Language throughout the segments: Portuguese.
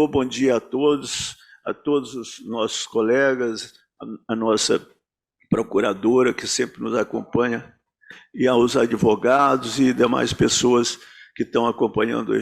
senhor, bom dia a todos os nossos colegas, a nossa procuradora que sempre nos acompanha, e aos advogados e demais pessoas que estão acompanhando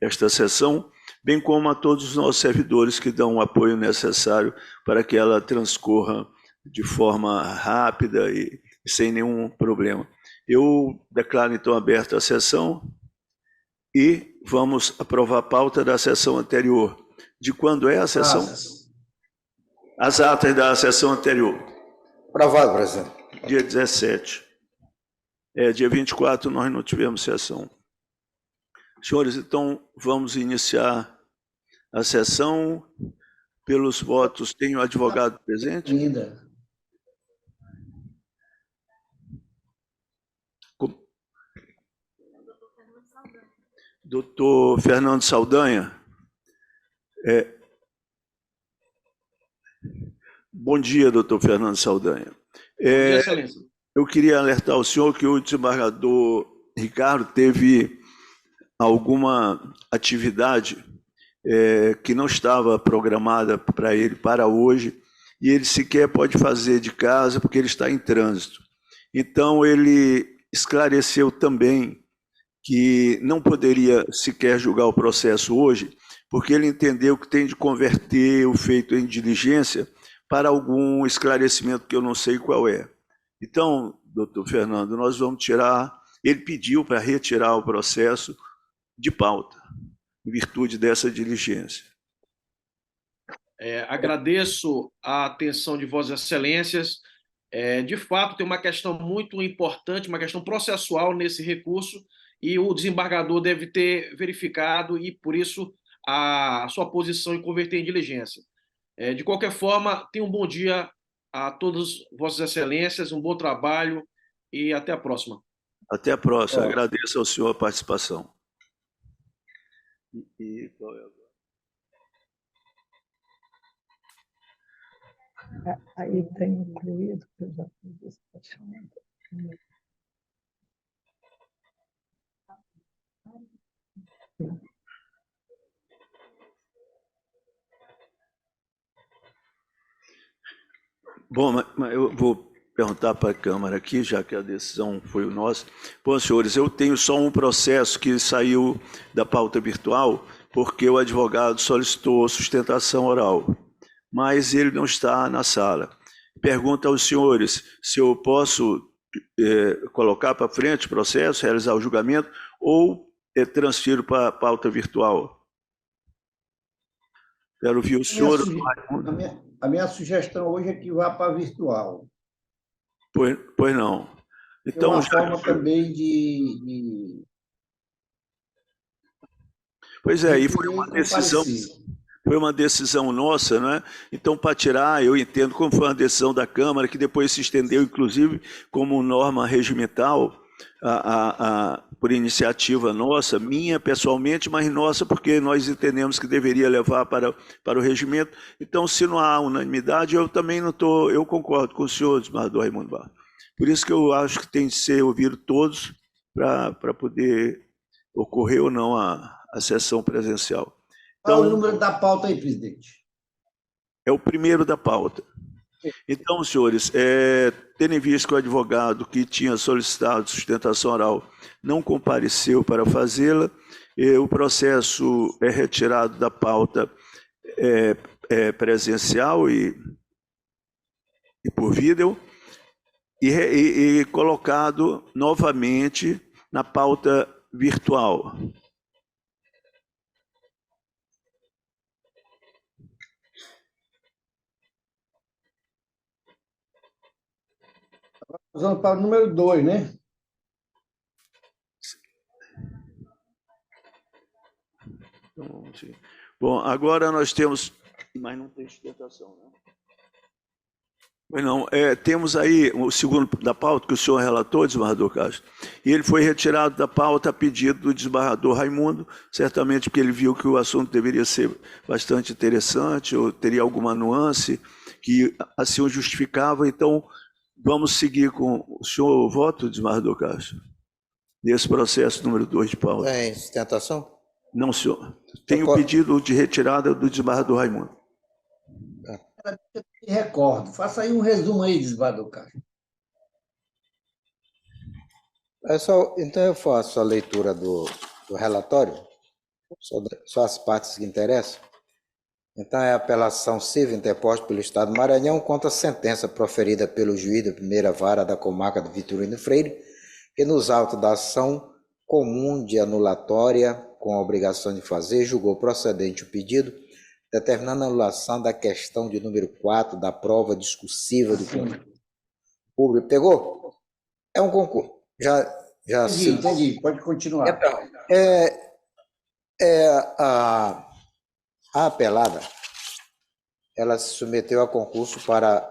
esta sessão, bem como a todos os nossos servidores que dão o apoio necessário para que ela transcorra de forma rápida e sem nenhum problema. Eu declaro então aberta a sessão e vamos aprovar a pauta da sessão anterior. De quando é a sessão? As atas da sessão anterior. Aprovado, presidente. Dia 17. Dia 24 nós não tivemos sessão. Senhores, então vamos iniciar a sessão. Pelos votos, tem o advogado presente? Ainda. Doutor Fernando Saldanha. Bom dia, doutor Fernando Saldanha. Bom dia, excelência. Eu queria alertar o senhor que o desembargador Ricardo teve alguma atividade que não estava programada para ele para hoje, e ele sequer pode fazer de casa porque ele está em trânsito. Então, ele esclareceu também que não poderia sequer julgar o processo hoje, porque ele entendeu que tem de converter o feito em diligência para algum esclarecimento que eu não sei qual é. Então, doutor Fernando, nós vamos tirar... Ele pediu para retirar o processo de pauta, em virtude dessa diligência. Agradeço a atenção de Vossas Excelências. De fato, tem uma questão muito importante, uma questão processual nesse recurso, e o desembargador deve ter verificado, e por isso a sua posição em converter em diligência. De qualquer forma, tenha um bom dia a todas Vossas Excelências, um bom trabalho e até a próxima. Até a próxima. Agradeço ao senhor a participação. E qual é agora? Aí tem incluído, que eu já fiz esse despachamento. Bom, mas eu vou perguntar para a Câmara aqui, já que a decisão foi o nosso. Bom, senhores, eu tenho só um processo que saiu da pauta virtual, porque o advogado solicitou sustentação oral, mas ele não está na sala. Pergunto aos senhores se eu posso colocar para frente o processo, realizar o julgamento, ou transfiro para a pauta virtual. Quero ouvir o senhor. A minha sugestão hoje é que vá para a virtual. Pois não. Então, uma forma também de... Pois é, e foi uma decisão nossa, não é? Então, para tirar, eu entendo como foi uma decisão da Câmara, que depois se estendeu, inclusive, como norma regimental, por iniciativa nossa, minha pessoalmente, mas nossa, porque nós entendemos que deveria levar para o regimento. Então, se não há unanimidade, eu também não estou, eu concordo com o senhor, desembargador Raimundo Barros. Por isso que eu acho que tem de ser ouvido todos para poder ocorrer ou não a sessão presencial. Então, qual o número da pauta aí, presidente? É o primeiro da pauta. Então, senhores, tendo em vista que o advogado que tinha solicitado sustentação oral não compareceu para fazê-la, o processo é retirado da pauta presencial e por vídeo e colocado novamente na pauta virtual. Vamos para o número 2, né? Bom, agora nós temos... Mas não tem sustentação, né? Pois não, temos aí o segundo da pauta, que o senhor relatou, desembargador Castro, e ele foi retirado da pauta a pedido do desembargador Raimundo, certamente porque ele viu que o assunto deveria ser bastante interessante, ou teria alguma nuance que assim o justificava. Então, vamos seguir com o senhor voto, desembargador Castro, nesse processo número 2 de pauta. Tem sustentação? Não, senhor. Tem o Pode- pedido de retirada do desembargador Raimundo. Eu me recordo. Faça aí um resumo aí, desembargador Castro. Então eu faço a leitura do relatório, só as partes que interessam. Então é a apelação civil interposta pelo Estado do Maranhão contra a sentença proferida pelo juiz da primeira vara da comarca do Vitorino Freire, que nos autos da ação comum de anulatória com a obrigação de fazer, julgou procedente o pedido, determinando a anulação da questão de número 4 da prova discursiva do concurso público. Pegou? É um concurso. Já Entendi. Pode continuar. Então, a apelada, ela se submeteu a concurso para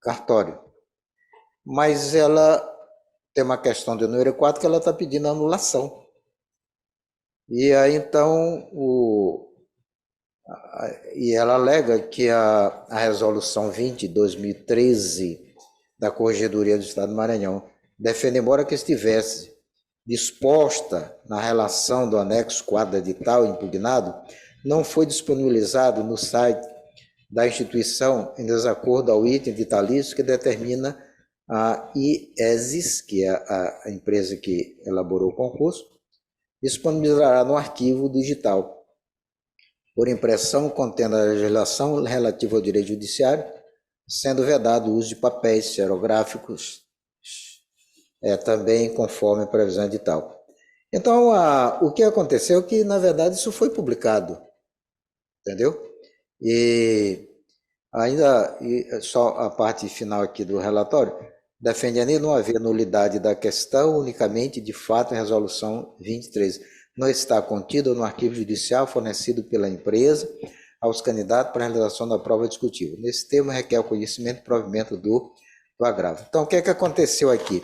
cartório, mas ela tem uma questão de número 4 que ela está pedindo anulação. E aí, então, e ela alega que a resolução 20 de 2013 da Corregedoria do Estado do Maranhão defende, embora que estivesse disposta na relação do anexo 4 do edital impugnado, não foi disponibilizado no site da instituição em desacordo ao item vitalício que determina a IESIS, que é a empresa que elaborou o concurso, disponibilizará no arquivo digital, por impressão contendo a legislação relativa ao direito judiciário, sendo vedado o uso de papéis xerográficos, também conforme a previsão edital. Então, o que aconteceu é que, na verdade, isso foi publicado, entendeu? E ainda, só a parte final aqui do relatório, defende ainda não haver nulidade da questão, unicamente, de fato, em resolução 23. Não está contida no arquivo judicial fornecido pela empresa aos candidatos para a realização da prova discutível. Nesse termo, requer o conhecimento e provimento do agravo. Então, o que é que aconteceu aqui?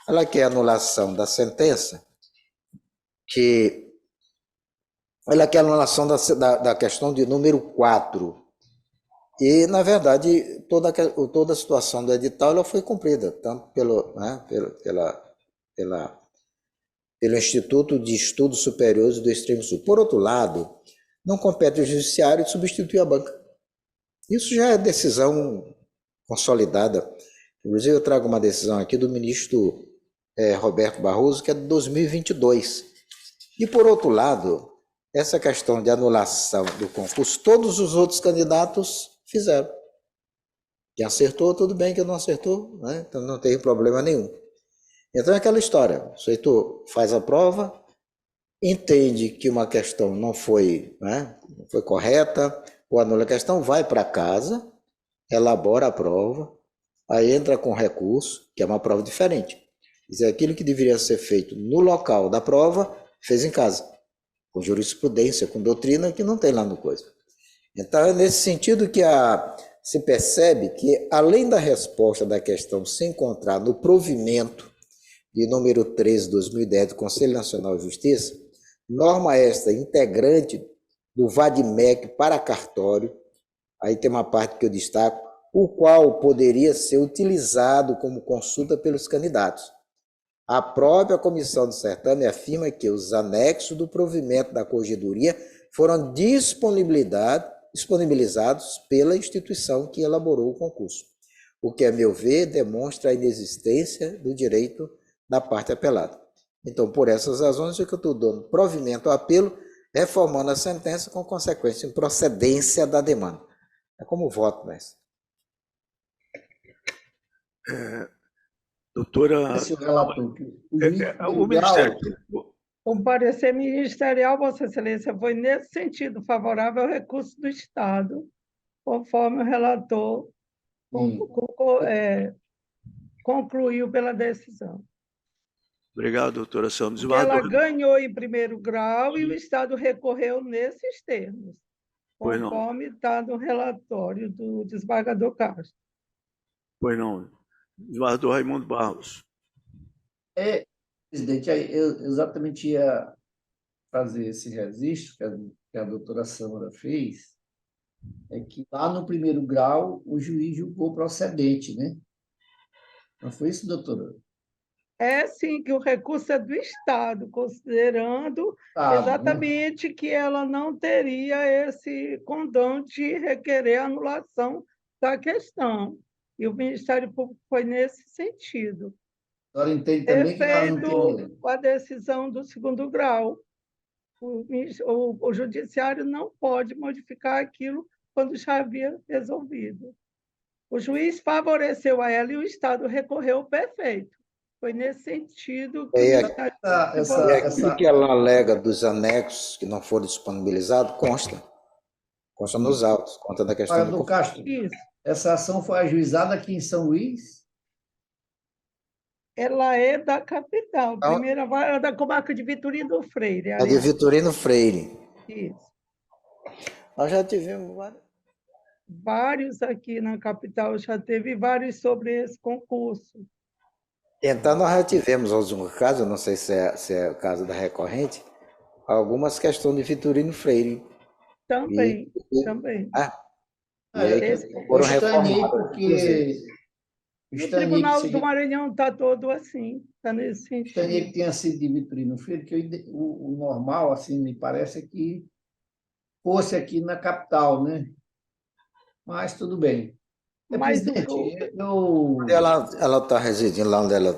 Ela quer anulação da sentença, ela quer anulação da questão de número 4. E, na verdade, toda a situação do edital ela foi cumprida, tanto pelo Instituto de Estudos Superiores do Extremo Sul. Por outro lado, não compete ao judiciário substituir a banca. Isso já é decisão consolidada. Inclusive, eu trago uma decisão aqui do ministro Roberto Barroso, que é de 2022. E, por outro lado, essa questão de anulação do concurso, todos os outros candidatos fizeram. Quem acertou, tudo bem, quem não acertou, né? Então não tem problema nenhum. Então é aquela história, o sujeito faz a prova, entende que uma questão não foi, né, não foi correta, ou anula a questão, vai para casa, elabora a prova, aí entra com recurso, que é uma prova diferente. Quer dizer, aquilo que deveria ser feito no local da prova, fez em casa, com jurisprudência, com doutrina, que não tem lá no coisa. Então é nesse sentido que se percebe que, além da resposta da questão se encontrar no provimento de número 13 de 2010 do Conselho Nacional de Justiça, norma esta integrante do VADMEC para cartório, aí tem uma parte que eu destaco, o qual poderia ser utilizado como consulta pelos candidatos. A própria comissão do certame afirma que os anexos do provimento da corregedoria foram disponibilizados pela instituição que elaborou o concurso, o que, a meu ver, demonstra a inexistência do direito da parte apelada. Então, por essas razões, é que eu estou dando provimento ao apelo, reformando a sentença com consequência em procedência da demanda. É como voto, mestre. Doutora... Esse é o relator. O Ministério... O parecer ministerial, Vossa Excelência, foi nesse sentido favorável ao recurso do Estado, conforme o relator concluiu pela decisão. Obrigado, doutora Sandra. Ela ganhou em primeiro grau e o Estado recorreu nesses termos, conforme está no relatório do desembargador Castro. Pois não. Desembargador Raimundo Barros. Presidente, eu exatamente ia fazer esse registro que a doutora Sâmara fez, é que lá no primeiro grau o juiz julgou procedente, né? Não foi isso, doutora? É sim que o recurso é do Estado, considerando Estado, né? exatamente que ela não teria esse condão de requerer anulação da questão. E o Ministério Público foi nesse sentido. A senhora entende também que ela não Feito tem... a decisão do segundo grau, o Judiciário não pode modificar aquilo quando já havia resolvido. O juiz favoreceu a ela e o Estado recorreu perfeito. Foi nesse sentido que o Ministério E aquilo que ela alega dos anexos que não foram disponibilizados consta nos autos, conta da questão Olha, do Castro, essa ação foi ajuizada aqui em São Luís? Ela é da capital, primeira vara da comarca de Vitorino Freire. A de Vitorino Freire. Isso. Nós já tivemos vários aqui na capital, já teve vários sobre esse concurso. Então, nós já tivemos alguns casos, não sei se é o caso da recorrente, algumas questões de Vitorino Freire. Também, também. E aí foram reformadas. O Tribunal do Maranhão está todo assim, está nesse sentido. Gostaria que tenha sido de Vitorino Freire, que o normal, assim, me parece, é que fosse aqui na capital, né? Mas tudo bem. Presidente, Ela está residindo lá onde ela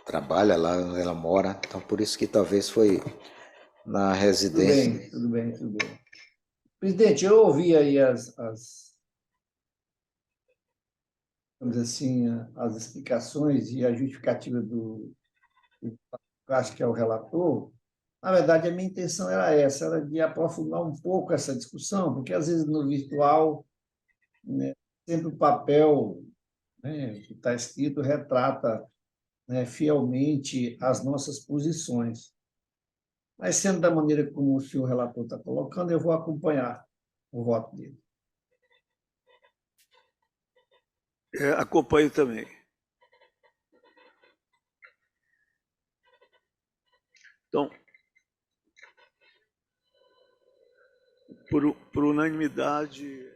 trabalha, lá onde ela mora, então por isso que talvez foi na residência. Tudo bem. Presidente, eu ouvi aí vamos dizer assim, as explicações e a justificativa do acho que é o relator. Na verdade, a minha intenção era essa, era de aprofundar um pouco essa discussão, porque às vezes no virtual, né, sempre o papel, né, que está escrito retrata, né, fielmente as nossas posições. Mas sendo da maneira como o senhor relator está colocando, eu vou acompanhar o voto dele. Acompanho também. Então, por unanimidade...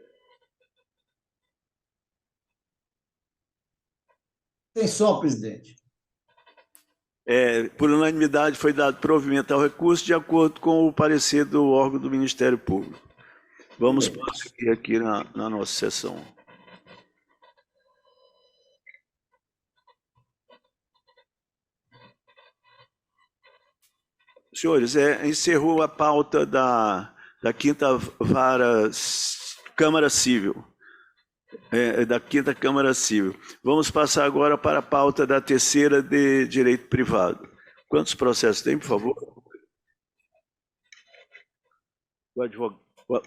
Sem som, presidente. Por unanimidade foi dado provimento ao recurso de acordo com o parecer do órgão do Ministério Público. Vamos prosseguir aqui na nossa sessão. Senhores, encerrou a pauta da Quinta Vara Câmara Civil. Da Quinta Câmara Civil. Vamos passar agora para a pauta da Terceira de Direito Privado. Quantos processos tem, por favor?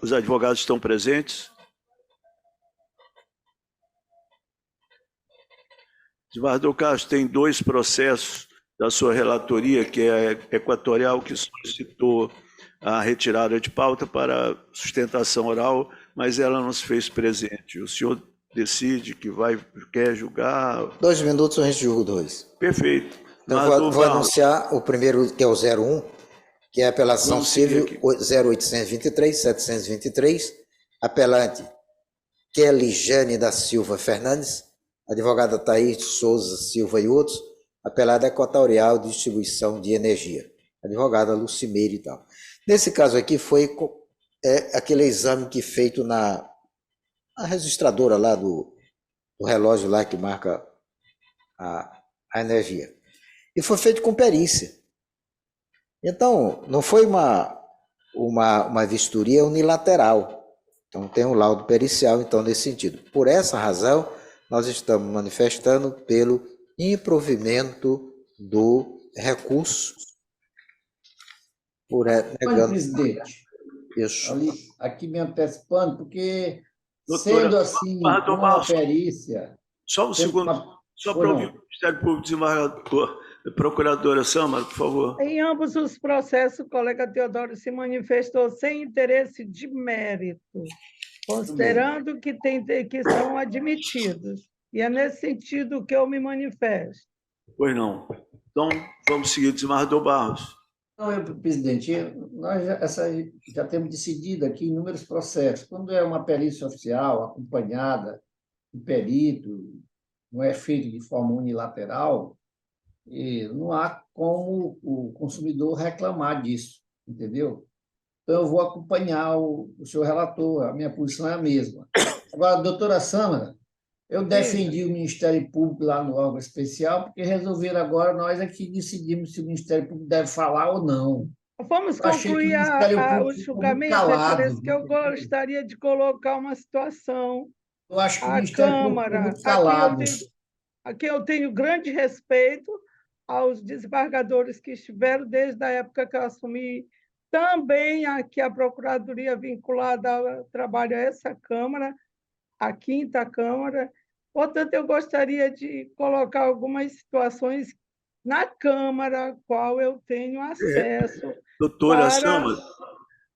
Os advogados estão presentes? Eduardo Castro, tem 2 processos da sua relatoria, que é Equatorial, que solicitou a retirada de pauta para sustentação oral, mas ela não se fez presente. O senhor decide que quer julgar... 2 minutos, a gente julga 2. Perfeito. Então, vou anunciar o primeiro, que é o 01, que é a apelação civil 0823-723, apelante Kelly Jane da Silva Fernandes, advogada Thaís Souza Silva e outros, apelada Equatorial de Distribuição de Energia, advogada Lucimeire e tal. Nesse caso aqui foi aquele exame que feito na registradora lá do relógio lá que marca a energia. E foi feito com perícia. Então, não foi uma vistoria unilateral. Então, tem um laudo pericial, então, nesse sentido. Por essa razão, nós estamos manifestando pelo improvimento do recurso. Presidente, isso. Aqui me antecipando, porque doutora, sendo assim uma perícia... Só um segundo, só para ouvir o Ministério Público, desembargador, procuradora Sâmara, por favor. Em ambos os processos, o colega Teodoro se manifestou sem interesse de mérito, considerando que são admitidos. E é nesse sentido que eu me manifesto. Pois não. Então, vamos seguir, desembargador Barros. Não, presidente, nós já temos decidido aqui inúmeros processos. Quando é uma perícia oficial acompanhada do perito, não é feito de forma unilateral, E não há como o consumidor reclamar disso, entendeu? Então, eu vou acompanhar o senhor relator, a minha posição é a mesma. Agora, doutora Sâmara, eu defendi o Ministério Público lá no órgão especial, porque resolveram agora, nós aqui decidimos se o Ministério Público deve falar ou não. Vamos Eu achei que o concluir Ministério o Público ficou muito julgamento, é por isso calado. que eu gostaria de colocar uma situação. Eu acho que o A Ministério Público ficou Câmara, muito calado. aqui eu tenho grande respeito aos desembargadores que estiveram desde a época que eu assumi, também aqui a Procuradoria vinculada ao trabalho a essa Câmara, a quinta Câmara. Portanto, eu gostaria de colocar algumas situações na Câmara, a qual eu tenho acesso Doutora para... Sâmara,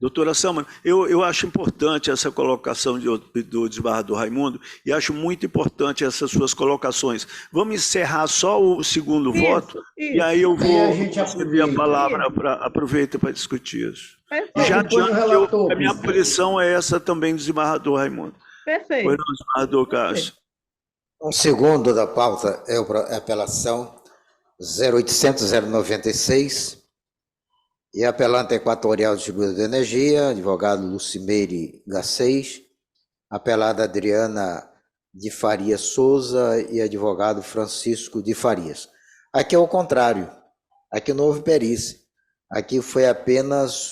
doutora Sâmara, eu acho importante essa colocação do desembargador Raimundo e acho muito importante essas suas colocações. Vamos encerrar só o segundo voto e aí eu vou a gente receber a aproveita. palavra, aproveita para discutir isso. Perfeito. E já Depois o adianto relator, que a minha presidente. posição é essa também do desembargador Raimundo. Perfeito. Pois não, desembargador Cássio. O segundo da pauta é a apelação 0800-096 e apelante equatorial de Distribuidor de Energia, advogado Lucimeire Garcês, apelada Adriana de Farias Souza e advogado Francisco de Farias. Aqui é o contrário, aqui não houve perícia, aqui foi apenas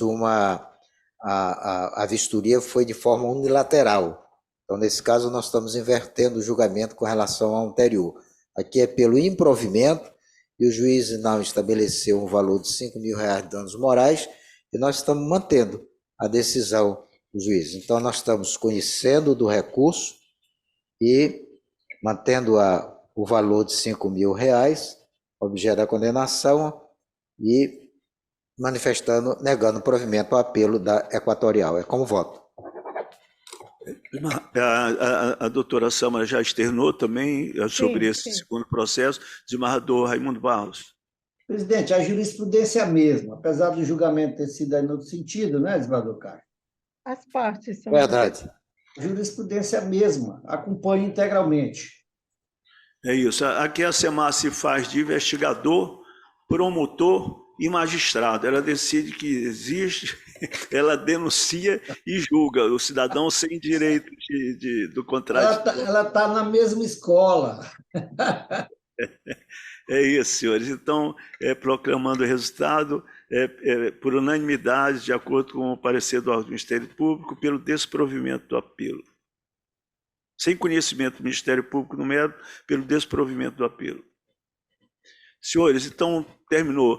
a vistoria foi de forma unilateral. Então, nesse caso, nós estamos invertendo o julgamento com relação ao anterior. Aqui é pelo improvimento, e o juiz não estabeleceu um valor de R$5.000 de danos morais, e nós estamos mantendo a decisão do juiz. Então, nós estamos conhecendo do recurso e mantendo o valor de R$5.000, objeto da condenação, e manifestando, negando o provimento ao apelo da Equatorial. É como voto. A doutora Sâmara já externou também sobre esse segundo processo. Desembargador Raimundo Barros. Presidente, a jurisprudência é a mesma, apesar do julgamento ter sido em outro sentido, né, desembargador Cássio? As partes são... Verdade. A jurisprudência é a mesma, acompanha integralmente. É isso. Aqui a SEMAR se faz de investigador, promotor e magistrado. Ela decide que existe, ela denuncia e julga o cidadão sem direito do contraditório. Ela está na mesma escola. É isso, senhores. Então, proclamando o resultado, por unanimidade, de acordo com o parecer do Ministério Público, pelo desprovimento do apelo. Sem conhecimento do Ministério Público no mérito, pelo desprovimento do apelo. Senhores, então, terminou.